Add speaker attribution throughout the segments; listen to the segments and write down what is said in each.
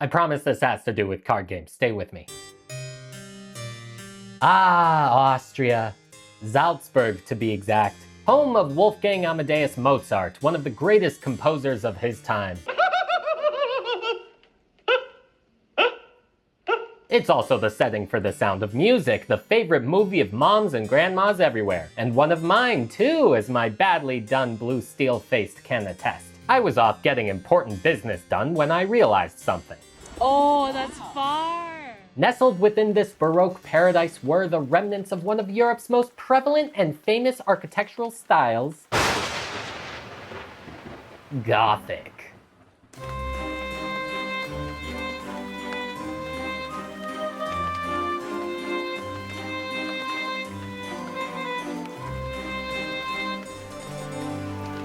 Speaker 1: I promise this has to do with card games. Stay with me. Ah, Austria. Salzburg, to be exact. Home of Wolfgang Amadeus Mozart, one of the greatest composers of his time. It's also the setting for The Sound of Music, the favorite movie of moms and grandmas everywhere. And one of mine, too, as my badly done blue steel-faced can attest. I was off getting important business done when I realized something.
Speaker 2: Oh, that's far!
Speaker 1: Nestled within this Baroque paradise were the remnants of one of Europe's most prevalent and famous architectural styles, Gothic.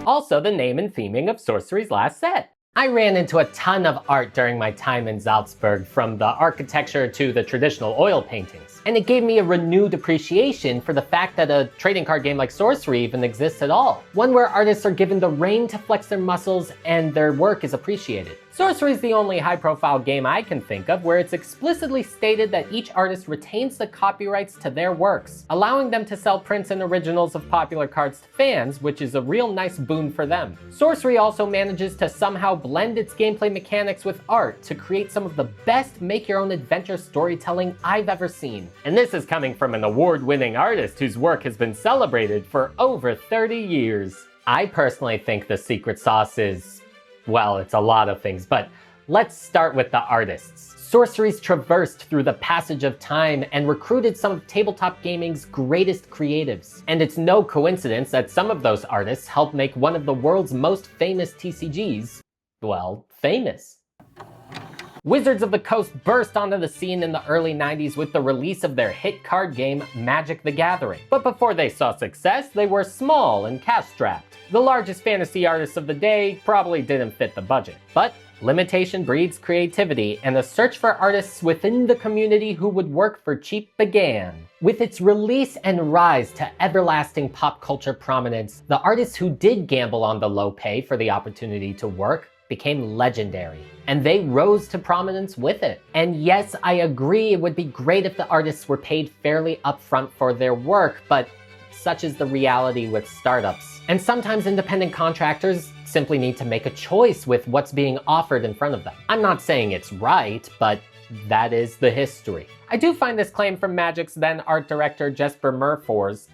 Speaker 1: Also the name and theming of Sorcery's last set. I ran into a ton of art during my time in Salzburg, from the architecture to the traditional oil paintings. And it gave me a renewed appreciation for the fact that a trading card game like Sorcery even exists at all. One where artists are given the rein to flex their muscles and their work is appreciated. Sorcery is the only high-profile game I can think of where it's explicitly stated that each artist retains the copyrights to their works, allowing them to sell prints and originals of popular cards to fans, which is a real nice boon for them. Sorcery also manages to somehow blend its gameplay mechanics with art to create some of the best make-your-own-adventure storytelling I've ever seen. And this is coming from an award-winning artist whose work has been celebrated for over 30 years. I personally think the secret sauce is, well, it's a lot of things, but let's start with the artists. Sorcery's traversed through the passage of time and recruited some of tabletop gaming's greatest creatives. And it's no coincidence that some of those artists helped make one of the world's most famous TCGs, well, famous. Wizards of the Coast burst onto the scene in the early 90s with the release of their hit card game, Magic the Gathering. But before they saw success, they were small and cash-strapped. The largest fantasy artists of the day probably didn't fit the budget. But limitation breeds creativity, and the search for artists within the community who would work for cheap began. With its release and rise to everlasting pop culture prominence, the artists who did gamble on the low pay for the opportunity to work became legendary, and they rose to prominence with it. And yes, I agree it would be great if the artists were paid fairly upfront for their work, but such is the reality with startups. And sometimes independent contractors simply need to make a choice with what's being offered in front of them. I'm not saying it's right, but that is the history. I do find this claim from Magic's then art director Jesper Murfors,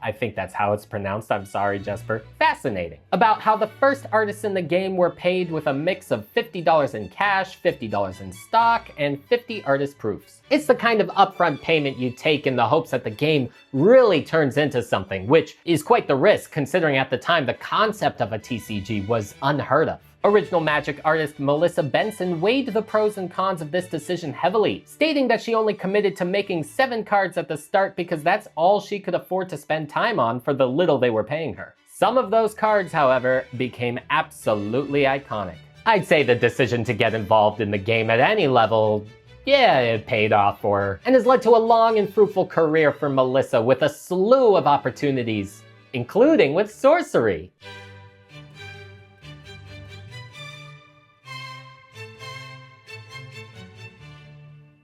Speaker 1: I think that's how it's pronounced, I'm sorry Jesper, fascinating, about how the first artists in the game were paid with a mix of $50 in cash, $50 in stock, and 50 artist proofs. It's the kind of upfront payment you take in the hopes that the game really turns into something, which is quite the risk considering at the time the concept of a TCG was unheard of. Original Magic artist Melissa Benson weighed the pros and cons of this decision heavily, stating that she only committed to making 7 cards at the start because that's all she could afford to spend time on for the little they were paying her. Some of those cards, however, became absolutely iconic. I'd say the decision to get involved in the game at any level, yeah, it paid off for her, and has led to a long and fruitful career for Melissa with a slew of opportunities, including with Sorcery.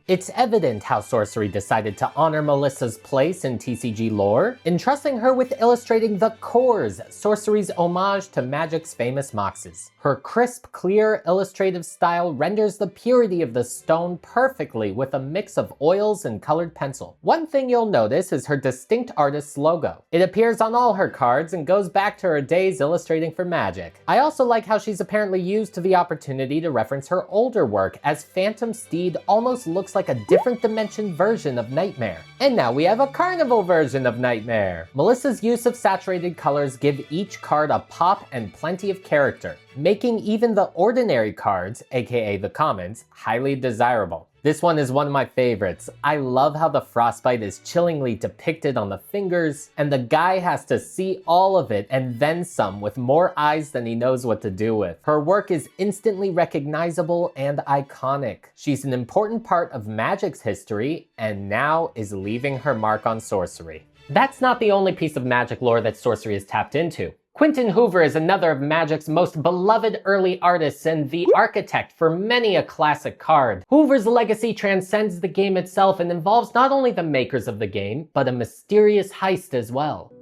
Speaker 1: It's evident how Sorcery decided to honor Melissa's place in TCG lore, entrusting her with illustrating the cores, Sorcery's homage to Magic's famous moxes. Her crisp, clear, illustrative style renders the purity of the stone perfectly with a mix of oils and colored pencil. One thing you'll notice is her distinct artist's logo. It appears on all her cards and goes back to her days illustrating for Magic. I also like how she's apparently used the opportunity to reference her older work, as Phantom Steed almost looks like a different dimension version of Nightmare. And now we have a carnival version of Nightmare. Melissa's use of saturated colors give each card a pop and plenty of character, making even the ordinary cards, aka the commons, highly desirable. This one is one of my favorites. I love how the frostbite is chillingly depicted on the fingers, and the guy has to see all of it and then some with more eyes than he knows what to do with. Her work is instantly recognizable and iconic. She's an important part of Magic's history, and now is leaving her mark on Sorcery. That's not the only piece of Magic lore that Sorcery has tapped into. Quentin Hoover is another of Magic's most beloved early artists and the architect for many a classic card. Hoover's legacy transcends the game itself and involves not only the makers of the game, but a mysterious heist as well.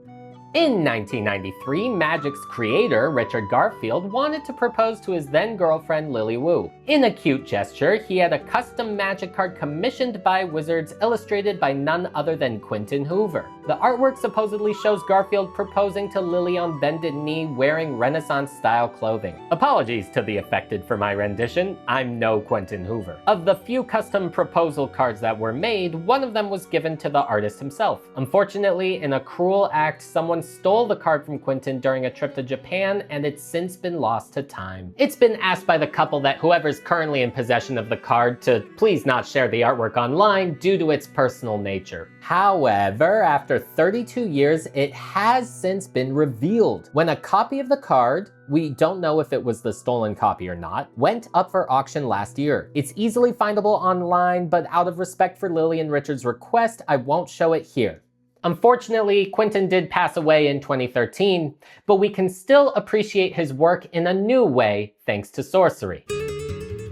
Speaker 1: In 1993, Magic's creator, Richard Garfield, wanted to propose to his then-girlfriend Lily Wu. In a cute gesture, he had a custom Magic card commissioned by Wizards illustrated by none other than Quentin Hoover. The artwork supposedly shows Garfield proposing to Lily on bended knee wearing Renaissance-style clothing. Apologies to the affected for my rendition, I'm no Quentin Hoover. Of the few custom proposal cards that were made, one of them was given to the artist himself. Unfortunately, in a cruel act, someone stole the card from Quentin during a trip to Japan, and it's since been lost to time. It's been asked by the couple that whoever's currently in possession of the card to please not share the artwork online due to its personal nature. However, after 32 years, it has since been revealed. When a copy of the card, we don't know if it was the stolen copy or not, went up for auction last year. It's easily findable online, but out of respect for Lily and Richard's request, I won't show it here. Unfortunately, Quentin did pass away in 2013, but we can still appreciate his work in a new way thanks to Sorcery.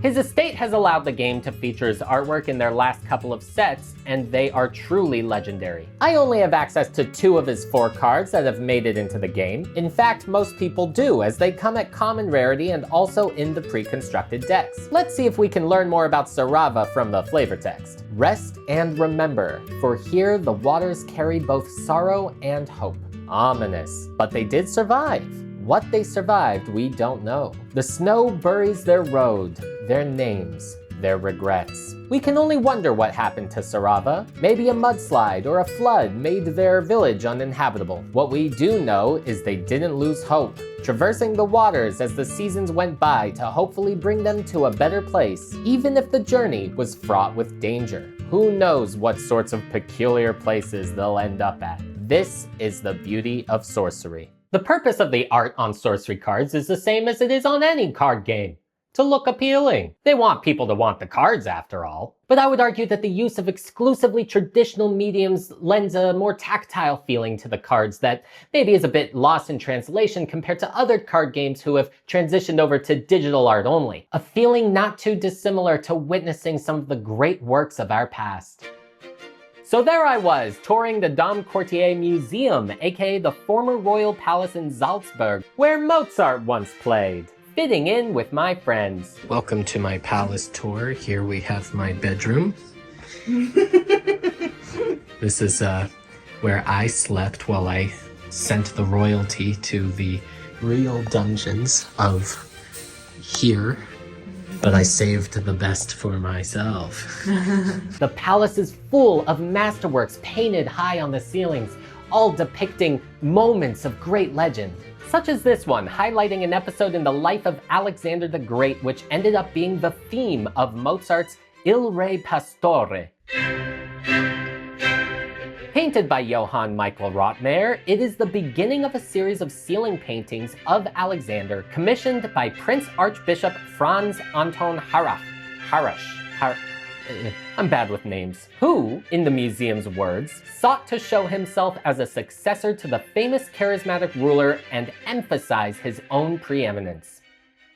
Speaker 1: His estate has allowed the game to feature his artwork in their last couple of sets, and they are truly legendary. I only have access to 2 of his 4 cards that have made it into the game. In fact, most people do, as they come at common rarity and also in the pre-constructed decks. Let's see if we can learn more about Sarava from the flavor text. Rest and remember, for here the waters carry both sorrow and hope. Ominous, but they did survive. What they survived, we don't know. The snow buries their road, their names, their regrets. We can only wonder what happened to Sarava. Maybe a mudslide or a flood made their village uninhabitable. What we do know is they didn't lose hope, traversing the waters as the seasons went by to hopefully bring them to a better place, even if the journey was fraught with danger. Who knows what sorts of peculiar places they'll end up at. This is the beauty of Sorcery. The purpose of the art on Sorcery cards is the same as it is on any card game. To look appealing. They want people to want the cards after all. But I would argue that the use of exclusively traditional mediums lends a more tactile feeling to the cards that maybe is a bit lost in translation compared to other card games who have transitioned over to digital art only. A feeling not too dissimilar to witnessing some of the great works of our past. So there I was, touring the Dom Courtier Museum, aka the former royal palace in Salzburg, where Mozart once played. Fitting in with my friends. Welcome to my palace tour. Here we have my bedroom. This is where I slept while I sent the royalty to the real dungeons of here. But I saved the best for myself. The palace is full of masterworks painted high on the ceilings, all depicting moments of great legend. Such as this one, highlighting an episode in the life of Alexander the Great, which ended up being the theme of Mozart's Re Pastore. Painted by Johann Michael Rotmeyer, it is the beginning of a series of ceiling paintings of Alexander commissioned by Prince Archbishop Franz Anton I'm bad with names. Who, in the museum's words, sought to show himself as a successor to the famous charismatic ruler and emphasize his own preeminence.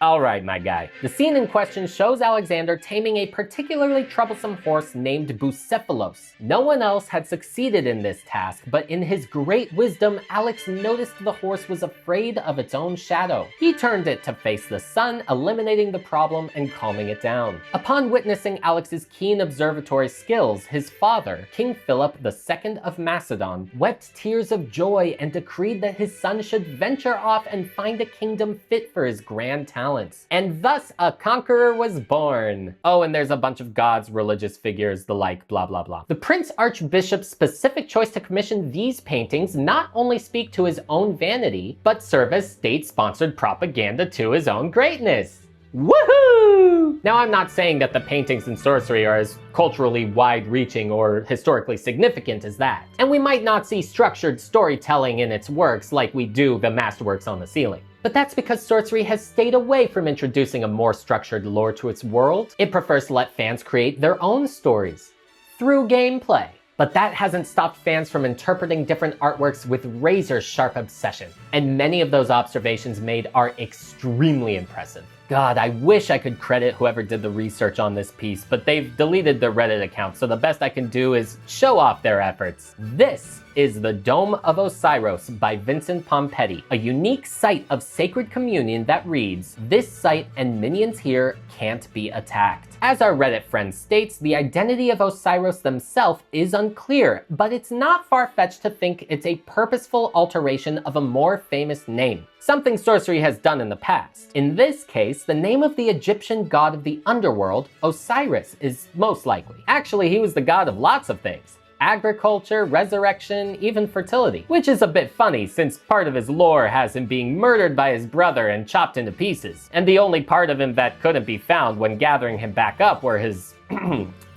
Speaker 1: Alright, my guy. The scene in question shows Alexander taming a particularly troublesome horse named Bucephalos. No one else had succeeded in this task, but in his great wisdom, Alex noticed the horse was afraid of its own shadow. He turned it to face the sun, eliminating the problem and calming it down. Upon witnessing Alex's keen observatory skills, his father, King Philip II of Macedon, wept tears of joy and decreed that his son should venture off and find a kingdom fit for his grand talents. And thus a conqueror was born. Oh, and there's a bunch of gods, religious figures, the like, blah, blah, blah. The Prince Archbishop's specific choice to commission these paintings not only speak to his own vanity, but serve as state-sponsored propaganda to his own greatness. Woohoo! Now, I'm not saying that the paintings in Sorcery are as culturally wide-reaching or historically significant as that. And we might not see structured storytelling in its works like we do the masterworks on the ceiling. But that's because Sorcery has stayed away from introducing a more structured lore to its world. It prefers to let fans create their own stories through gameplay. But that hasn't stopped fans from interpreting different artworks with razor-sharp obsession. And many of those observations made are extremely impressive. God, I wish I could credit whoever did the research on this piece, but they've deleted their Reddit account, so the best I can do is show off their efforts. This is the Dome of Osiris by Vincent Pompetti, a unique site of sacred communion that reads, "This site and minions here can't be attacked." As our Reddit friend states, the identity of Osiris themselves is unclear, but it's not far-fetched to think it's a purposeful alteration of a more famous name, something sorcery has done in the past. In this case, the name of the Egyptian god of the underworld, Osiris, is most likely. Actually, he was the god of lots of things. Agriculture, resurrection, even fertility. Which is a bit funny since part of his lore has him being murdered by his brother and chopped into pieces. And the only part of him that couldn't be found when gathering him back up were his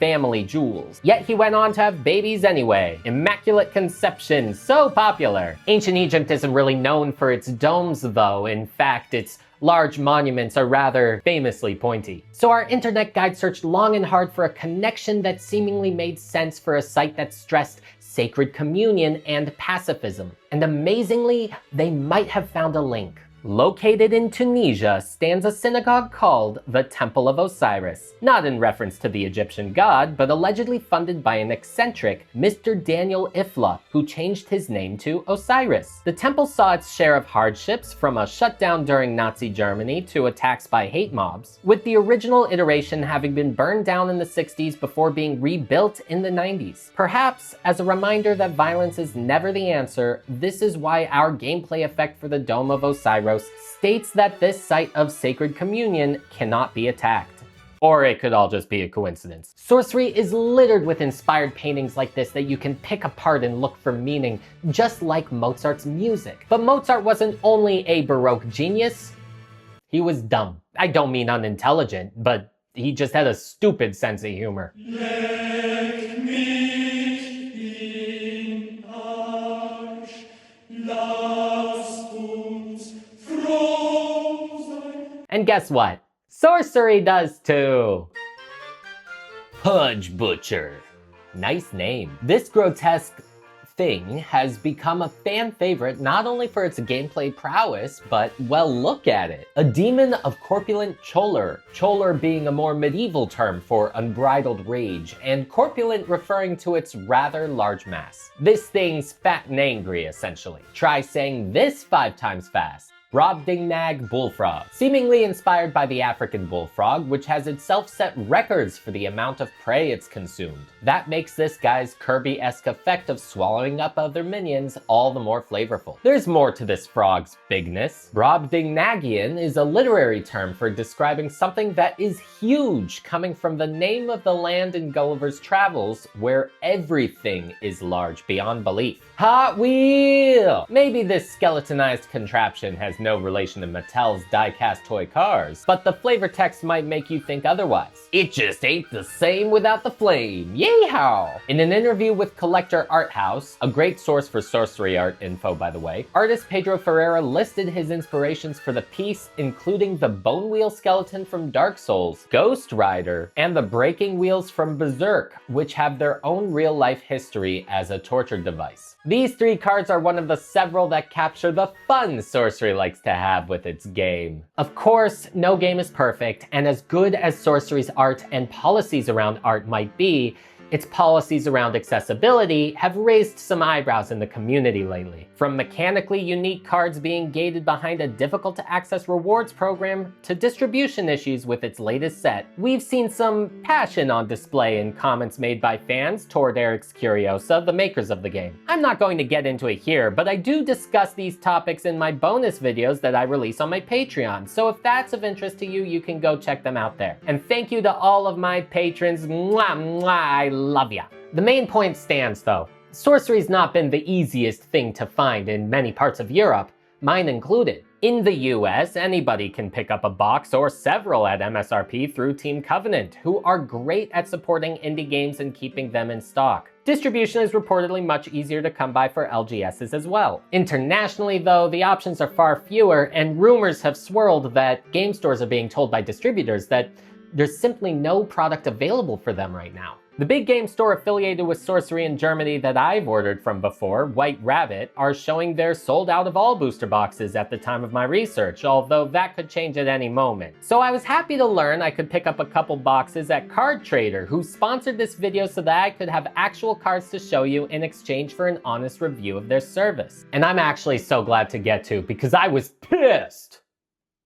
Speaker 1: family jewels. Yet he went on to have babies anyway. Immaculate conception, so popular. Ancient Egypt isn't really known for its domes though. In fact, its large monuments are rather famously pointy. So our internet guide searched long and hard for a connection that seemingly made sense for a site that stressed sacred communion and pacifism. And amazingly, they might have found a link. Located in Tunisia stands a synagogue called the Temple of Osiris, not in reference to the Egyptian god, but allegedly funded by an eccentric Mr. Daniel Ifla, who changed his name to Osiris. The temple saw its share of hardships, from a shutdown during Nazi Germany to attacks by hate mobs, with the original iteration having been burned down in the 60s before being rebuilt in the 90s. Perhaps as a reminder that violence is never the answer, this is why our gameplay effect for the Dome of Osiris states that this site of sacred communion cannot be attacked. Or it could all just be a coincidence. Sorcery is littered with inspired paintings like this that you can pick apart and look for meaning, just like Mozart's music. But Mozart wasn't only a Baroque genius, he was dumb. I don't mean unintelligent, but he just had a stupid sense of humor. And guess what? Sorcery does too! Pudge Butcher. Nice name. This grotesque thing has become a fan favorite not only for its gameplay prowess, but, well, look at it. A demon of corpulent choler. Choler being a more medieval term for unbridled rage, and corpulent referring to its rather large mass. This thing's fat and angry, essentially. Try saying this 5 times fast. Brobdingnag bullfrog, seemingly inspired by the African bullfrog, which has itself set records for the amount of prey it's consumed. That makes this guy's Kirby-esque effect of swallowing up other minions all the more flavorful. There's more to this frog's bigness. Brobdingnagian is a literary term for describing something that is huge, coming from the name of the land in Gulliver's Travels, where everything is large beyond belief. Hot Wheel! Maybe this skeletonized contraption has no relation to Mattel's die-cast toy cars, but the flavor text might make you think otherwise. It just ain't the same without the flame. Yeehaw! In an interview with Collector Art House, a great source for sorcery art info by the way, artist Pedro Ferreira listed his inspirations for the piece, including the Bone Wheel skeleton from Dark Souls, Ghost Rider, and the Breaking Wheels from Berserk, which have their own real-life history as a torture device. These 3 cards are one of the several that capture the fun sorcery likes to have with its game. Of course, no game is perfect, and as good as sorcery's art and policies around art might be, its policies around accessibility have raised some eyebrows in the community lately. From mechanically unique cards being gated behind a difficult-to-access rewards program to distribution issues with its latest set, we've seen some passion on display in comments made by fans toward Eric's Curiosa, the makers of the game. I'm not going to get into it here, but I do discuss these topics in my bonus videos that I release on my Patreon, so if that's of interest to you, you can go check them out there. And thank you to all of my patrons. Mwah, mwah, I love ya. The main point stands though. Sorcery's not been the easiest thing to find in many parts of Europe, mine included. In the US, anybody can pick up a box or several at MSRP through Team Covenant, who are great at supporting indie games and keeping them in stock. Distribution is reportedly much easier to come by for LGSs as well. Internationally though, the options are far fewer, and rumors have swirled that game stores are being told by distributors that there's simply no product available for them right now. The big game store affiliated with Sorcery in Germany that I've ordered from before, White Rabbit, are showing they're sold out of all booster boxes at the time of my research, although that could change at any moment. So I was happy to learn I could pick up a couple boxes at CardTrader, who sponsored this video so that I could have actual cards to show you in exchange for an honest review of their service. And I'm actually so glad to get to, because I was pissed!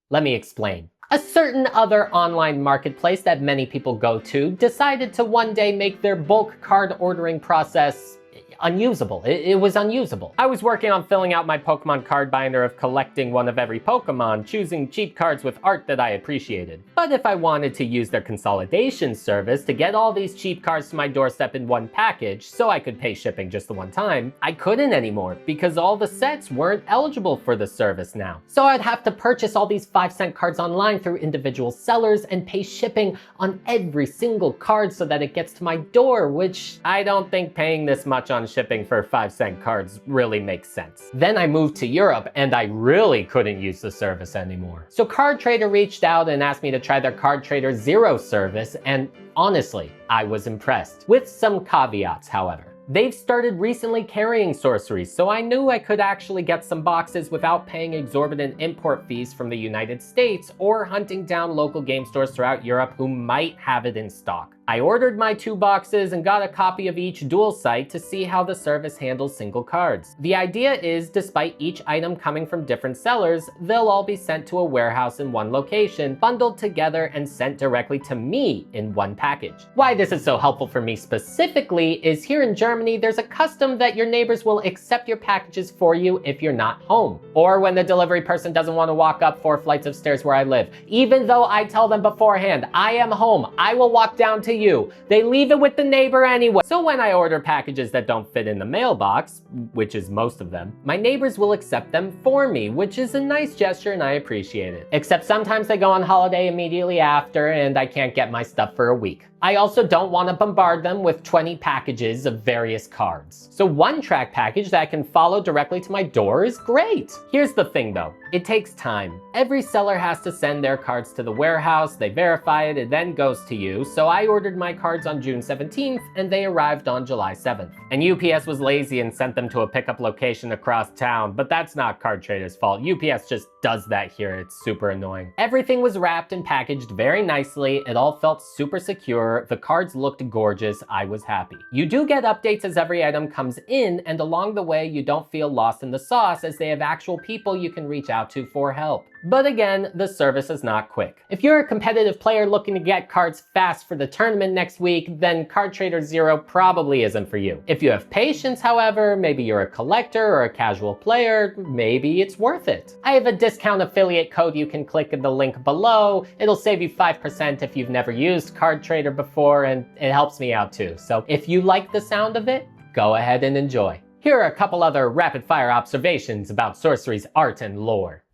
Speaker 1: Let me explain. A certain other online marketplace that many people go to decided to one day make their bulk card ordering process unusable. It was unusable. I was working on filling out my Pokemon card binder of collecting one of every Pokemon, choosing cheap cards with art that I appreciated. But if I wanted to use their consolidation service to get all these cheap cards to my doorstep in one package, so I could pay shipping just the one time, I couldn't anymore because all the sets weren't eligible for the service now. So I'd have to purchase all these 5-cent cards online through individual sellers and pay shipping on every single card so that it gets to my door, which I don't think paying this much on shipping for 5-cent cards really makes sense. Then I moved to Europe and I really couldn't use the service anymore. So CardTrader reached out and asked me to try their CardTrader Zero service, and honestly, I was impressed. With some caveats, however. They've started recently carrying Sorcery, so I knew I could actually get some boxes without paying exorbitant import fees from the United States or hunting down local game stores throughout Europe who might have it in stock. I ordered my 2 boxes and got a copy of each dual site to see how the service handles single cards. The idea is, despite each item coming from different sellers, they'll all be sent to a warehouse in one location, bundled together and sent directly to me in one package. Why this is so helpful for me specifically is here in Germany, there's a custom that your neighbors will accept your packages for you if you're not home. Or when the delivery person doesn't want to walk up 4 flights of stairs where I live. Even though I tell them beforehand, I am home, I will walk down to you. They leave it with the neighbor anyway. So when I order packages that don't fit in the mailbox, which is most of them, my neighbors will accept them for me, which is a nice gesture and I appreciate it. Except sometimes they go on holiday immediately after and I can't get my stuff for a week. I also don't want to bombard them with 20 packages of various cards. So one track package that I can follow directly to my door is great. Here's the thing though, it takes time. Every seller has to send their cards to the warehouse, they verify it, it then goes to you. So I ordered my cards on June 17th and they arrived on July 7th. And UPS was lazy and sent them to a pickup location across town, but that's not CardTrader's fault. UPS just does that here, it's super annoying. Everything was wrapped and packaged very nicely, it all felt super secure. The cards looked gorgeous, I was happy. You do get updates as every item comes in, and along the way you don't feel lost in the sauce as they have actual people you can reach out to for help. But again, the service is not quick. If you're a competitive player looking to get cards fast for the tournament next week, then CardTrader Zero probably isn't for you. If you have patience, however, maybe you're a collector or a casual player, maybe it's worth it. I have a discount affiliate code you can click in the link below. It'll save you 5% if you've never used CardTrader before, and it helps me out too. So if you like the sound of it, go ahead and enjoy. Here are a couple other rapid-fire observations about Sorcery's art and lore.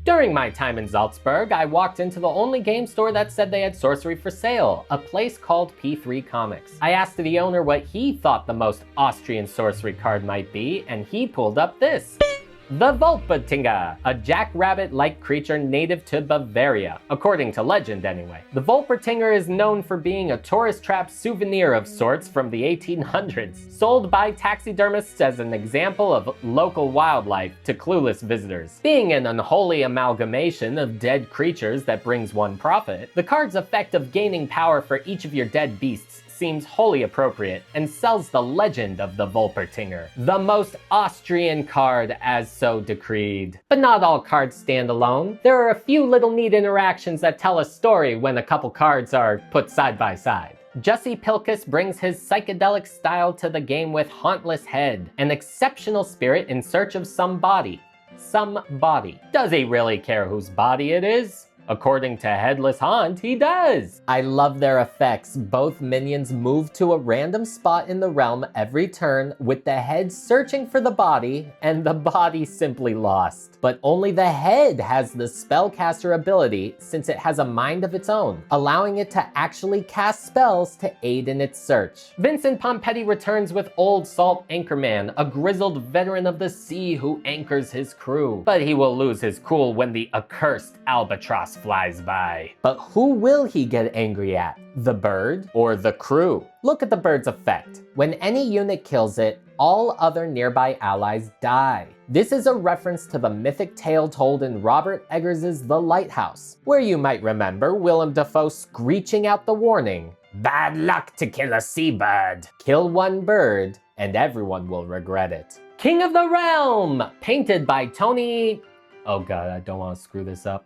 Speaker 1: During my time in Salzburg, I walked into the only game store that said they had Sorcery for sale, a place called P3 Comics. I asked the owner what he thought the most Austrian Sorcery card might be, and he pulled up this. The Wolpertinger, a jackrabbit-like creature native to Bavaria, according to legend anyway. The Wolpertinger is known for being a tourist trap souvenir of sorts from the 1800s, sold by taxidermists as an example of local wildlife to clueless visitors. Being an unholy amalgamation of dead creatures that brings one profit, the card's effect of gaining power for each of your dead beasts seems wholly appropriate and sells the legend of the Wolpertinger, the most Austrian card as so decreed. But not all cards stand alone. There are a few little neat interactions that tell a story when a couple cards are put side by side. Jussi Pilkus brings his psychedelic style to the game with Hauntless Head, an exceptional spirit in search of some body. Some body. Does he really care whose body it is? According to Headless Haunt, he does! I love their effects. Both minions move to a random spot in the realm every turn, with the head searching for the body, and the body simply lost. But only the head has the spellcaster ability, since it has a mind of its own, allowing it to actually cast spells to aid in its search. Vincent Pompetti returns with Old Salt Anchorman, a grizzled veteran of the sea who anchors his crew. But he will lose his cool when the accursed albatross boss flies by. But who will he get angry at? The bird or the crew? Look at the bird's effect. When any unit kills it, all other nearby allies die. This is a reference to the mythic tale told in Robert Eggers' The Lighthouse, where you might remember Willem Dafoe screeching out the warning, "Bad luck to kill a seabird. Kill one bird, and everyone will regret it." King of the Realm, painted by Tony... Oh god, I don't want to screw this up.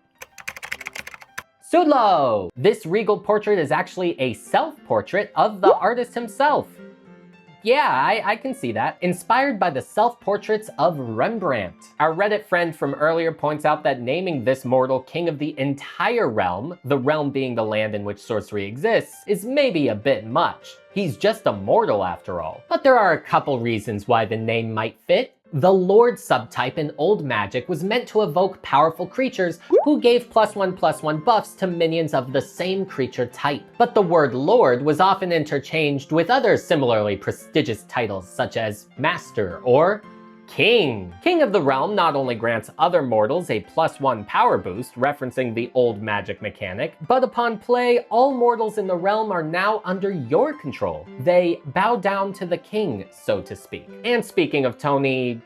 Speaker 1: Sudlow! This regal portrait is actually a self-portrait of the artist himself. Yeah, I can see that. Inspired by the self-portraits of Rembrandt. Our Reddit friend from earlier points out that naming this mortal king of the entire realm, the realm being the land in which sorcery exists, is maybe a bit much. He's just a mortal after all. But there are a couple reasons why the name might fit. The Lord subtype in Old Magic was meant to evoke powerful creatures who gave +1/+1 buffs to minions of the same creature type. But the word Lord was often interchanged with other similarly prestigious titles such as Master or King. King of the Realm not only grants other mortals a +1 power boost, referencing the old magic mechanic, but upon play, all mortals in the realm are now under your control. They bow down to the king, so to speak. And speaking of Tony...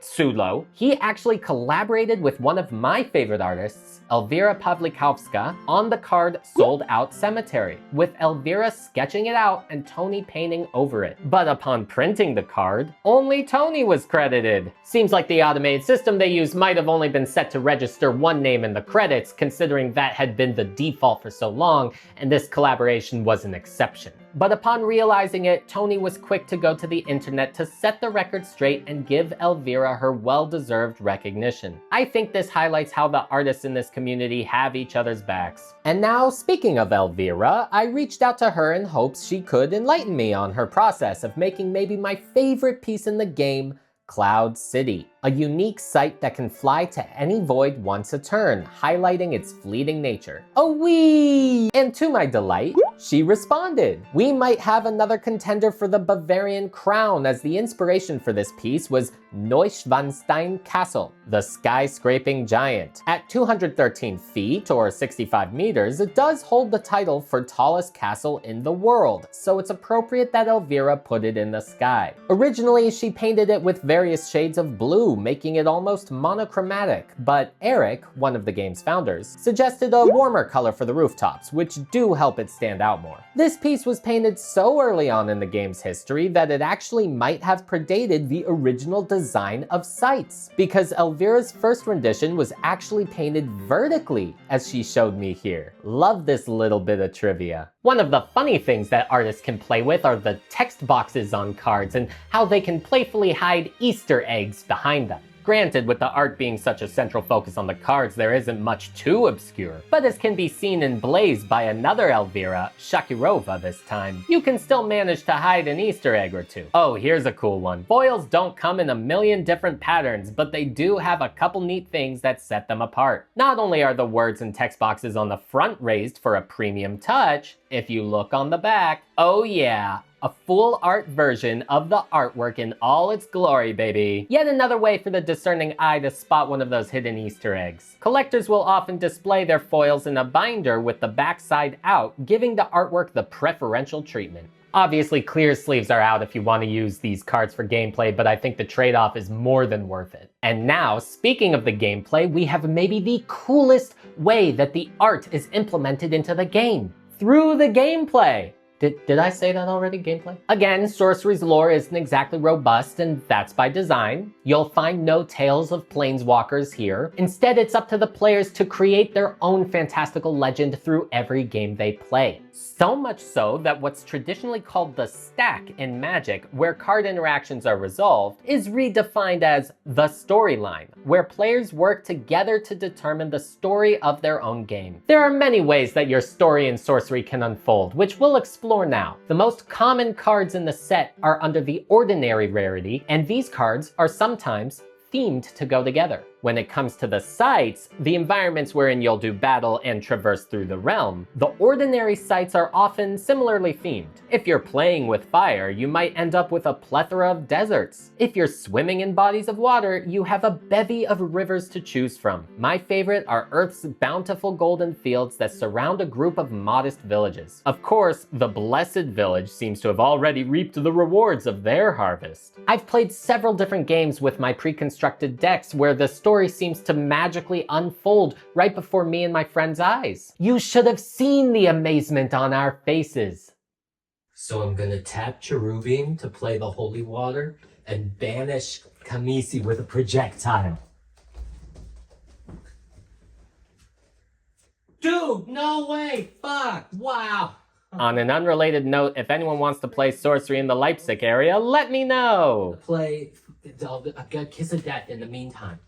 Speaker 1: Sudlow, he actually collaborated with one of my favorite artists, Elvira Pawlikowska, on the card Sold Out Cemetery, with Elvira sketching it out and Tony painting over it. But upon printing the card, only Tony was credited. Seems like the automated system they used might have only been set to register one name in the credits, considering that had been the default for so long, and this collaboration was an exception. But upon realizing it, Tony was quick to go to the internet to set the record straight and give Elvira her well-deserved recognition. I think this highlights how the artists in this community have each other's backs. And now, speaking of Elvira, I reached out to her in hopes she could enlighten me on her process of making maybe my favorite piece in the game, Cloud City, a unique sight that can fly to any void once a turn, highlighting its fleeting nature. Oh wee! And to my delight, she responded. We might have another contender for the Bavarian crown, as the inspiration for this piece was Neuschwanstein Castle, the skyscraping giant. At 213 feet or 65 meters, it does hold the title for tallest castle in the world, so it's appropriate that Elvira put it in the sky. Originally, she painted it with various shades of blue, making it almost monochromatic, but Eric, one of the game's founders, suggested a warmer color for the rooftops, which do help it stand out more. This piece was painted so early on in the game's history that it actually might have predated the original design of sites, because Elvira's first rendition was actually painted vertically, as she showed me here. Love this little bit of trivia. One of the funny things that artists can play with are the text boxes on cards and how they can playfully hide Easter eggs behind them. Granted, with the art being such a central focus on the cards, there isn't much too obscure. But as can be seen in Blaze by another Elvira, Shakirova this time, you can still manage to hide an Easter egg or two. Oh, here's a cool one. Foils don't come in a million different patterns, but they do have a couple neat things that set them apart. Not only are the words and text boxes on the front raised for a premium touch, if you look on the back, oh yeah, a full art version of the artwork in all its glory, baby. Yet another way for the discerning eye to spot one of those hidden Easter eggs. Collectors will often display their foils in a binder with the backside out, giving the artwork the preferential treatment. Obviously, clear sleeves are out if you want to use these cards for gameplay, but I think the trade-off is more than worth it. And now, speaking of the gameplay, we have maybe the coolest way that the art is implemented into the game. Through the gameplay. Did I say that already, gameplay? Again, Sorcery's lore isn't exactly robust, and that's by design. You'll find no tales of planeswalkers here. Instead, it's up to the players to create their own fantastical legend through every game they play. So much so that what's traditionally called the stack in Magic, where card interactions are resolved, is redefined as the storyline, where players work together to determine the story of their own game. There are many ways that your story in Sorcery can unfold, which we'll explore now. The most common cards in the set are under the ordinary rarity, and these cards are sometimes themed to go together. When it comes to the sites, the environments wherein you'll do battle and traverse through the realm, the ordinary sites are often similarly themed. If you're playing with fire, you might end up with a plethora of deserts. If you're swimming in bodies of water, you have a bevy of rivers to choose from. My favorite are Earth's bountiful golden fields that surround a group of modest villages. Of course, the Blessed Village seems to have already reaped the rewards of their harvest. I've played several different games with my pre-constructed decks where the story seems to magically unfold right before me and my friend's eyes. You should have seen the amazement on our faces. So I'm gonna tap Cherubim to play the Holy Water and banish Kamisi with a projectile. Dude, no way! Fuck! Wow! On an unrelated note, if anyone wants to play Sorcery in the Leipzig area, let me know! I've got Kiss of Death in the meantime.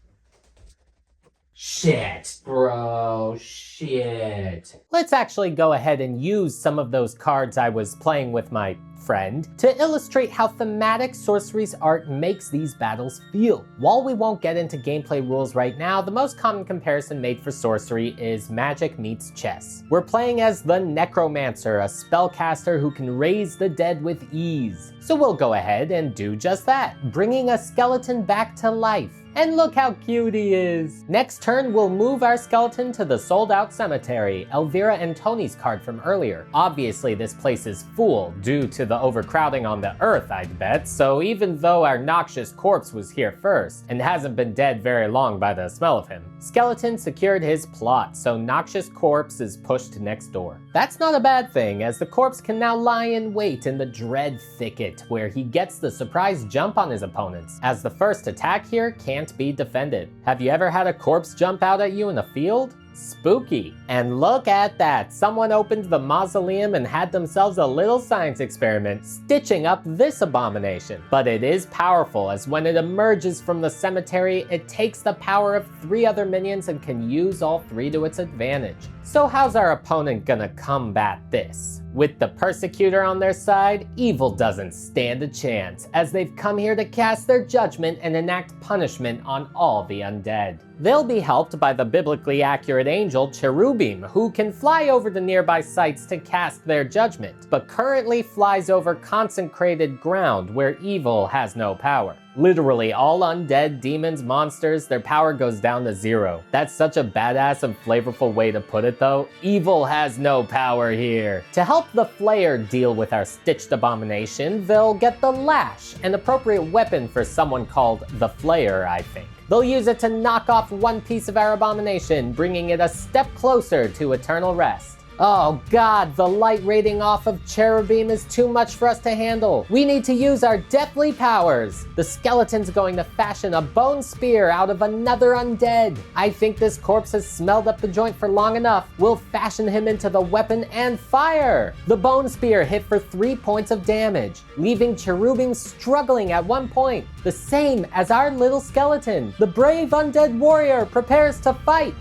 Speaker 1: Shit, bro, shit. Let's actually go ahead and use some of those cards I was playing with my friend to illustrate how thematic Sorcery's art makes these battles feel. While we won't get into gameplay rules right now, the most common comparison made for Sorcery is Magic meets chess. We're playing as the Necromancer, a spellcaster who can raise the dead with ease. So we'll go ahead and do just that, bringing a skeleton back to life. And look how cute he is! Next turn, we'll move our skeleton to the Sold Out Cemetery, Elvira and Tony's card from earlier. Obviously, this place is full due to the overcrowding on the Earth, I'd bet, so even though our noxious corpse was here first, and hasn't been dead very long by the smell of him, Skeleton secured his plot, so noxious corpse is pushed next door. That's not a bad thing, as the corpse can now lie in wait in the Dread Thicket, where he gets the surprise jump on his opponents, as the first attack here can't be defended. Have you ever had a corpse jump out at you in a field? Spooky. And look at that, someone opened the mausoleum and had themselves a little science experiment, stitching up this abomination. But it is powerful, as when it emerges from the cemetery, it takes the power of 3 other minions and can use all 3 to its advantage. So how's our opponent gonna combat this? With the Persecutor on their side, evil doesn't stand a chance, as they've come here to cast their judgment and enact punishment on all the undead. They'll be helped by the biblically accurate angel Cherubim, who can fly over the nearby sites to cast their judgment, but currently flies over consecrated ground where evil has no power. Literally all undead, demons, monsters, their power goes down to 0. That's such a badass and flavorful way to put it though. Evil has no power here. To help the Flayer deal with our stitched abomination, they'll get the Lash, an appropriate weapon for someone called the Flayer, I think. They'll use it to knock off one piece of our abomination, bringing it a step closer to eternal rest. Oh god, the light rating off of Cherubim is too much for us to handle. We need to use our deathly powers. The skeleton's going to fashion a bone spear out of another undead. I think this corpse has smelled up the joint for long enough. We'll fashion him into the weapon and fire. The bone spear hit for 3 points of damage, leaving Cherubim struggling at 1 point. The same as our little skeleton. The brave undead warrior prepares to fight.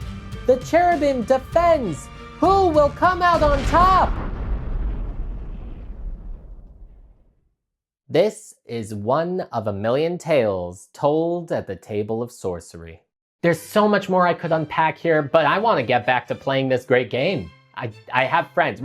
Speaker 1: The Cherubim defends. Who will come out on top? This is one of a million tales told at the table of sorcery. There's so much more I could unpack here, but I want to get back to playing this great game. I have friends.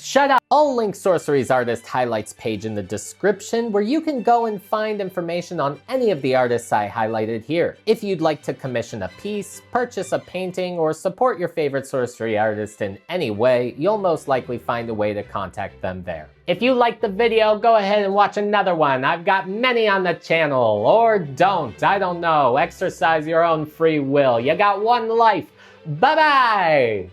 Speaker 1: Shut up! I'll link Sorcery's artist highlights page in the description, where you can go and find information on any of the artists I highlighted here. If you'd like to commission a piece, purchase a painting, or support your favorite Sorcery artist in any way, you'll most likely find a way to contact them there. If you liked the video, go ahead and watch another one. I've got many on the channel. Or don't, I don't know. Exercise your own free will. You got one life. Bye-bye!